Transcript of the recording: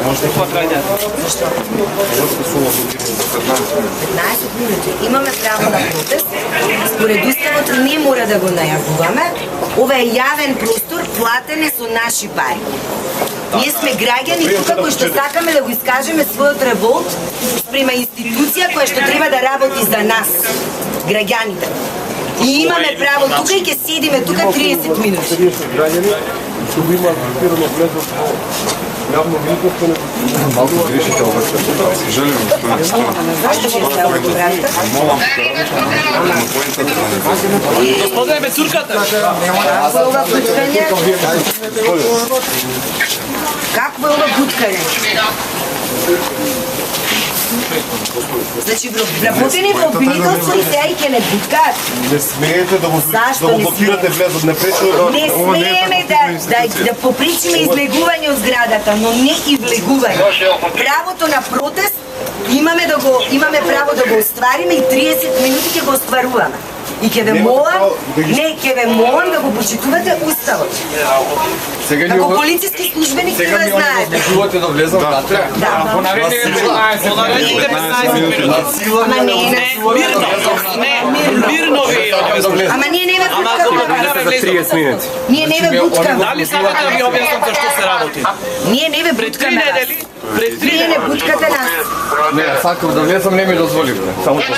Можете по-трайня. Защо? 15 минути. Имаме право на протест. Според уставот не мора да го најавуваме. Ова е јавен простор, платен е со наши пари. Ние сме граѓани тука кои што сакаме да го искажеме својот револт спрема институција која што треба да работи за нас, граѓаните. И имаме право тука и ќе седиме тука 30 минути. Што го има аргументирано влезо јавно виковство малку грешите ова што желим Зашто ќе се ова го правите? Господине Бецурката. Какво е ова буткање? Какво е ова буткање? Значи, вработени во обвинителство и сега и ќе не буткаат? Не смеете да го блокирате влезот, не пречува да... Не смееме да попричиме излегување од зградата, но не и влегување. Правото на протест имаме право да го оствариме и 30 минути ќе го остваруваме. И ќе ве молам да го почитувате уставот. Како полициски службеник ќе го знаете. Одлучувате да влезам внатре? Да. По наредните 15 минути. Ама не е Мирно ви. Ама ние не ве буткаме. За 30 минути. Ние не ве буткаме. Дали сакате да ви објаснам зашто се работи? Ние не ве Пред 3 буткаме. недели, пред 3 Вие не буткате нас. Не, сакам да влезам, не ми дозволивте. Само тоа.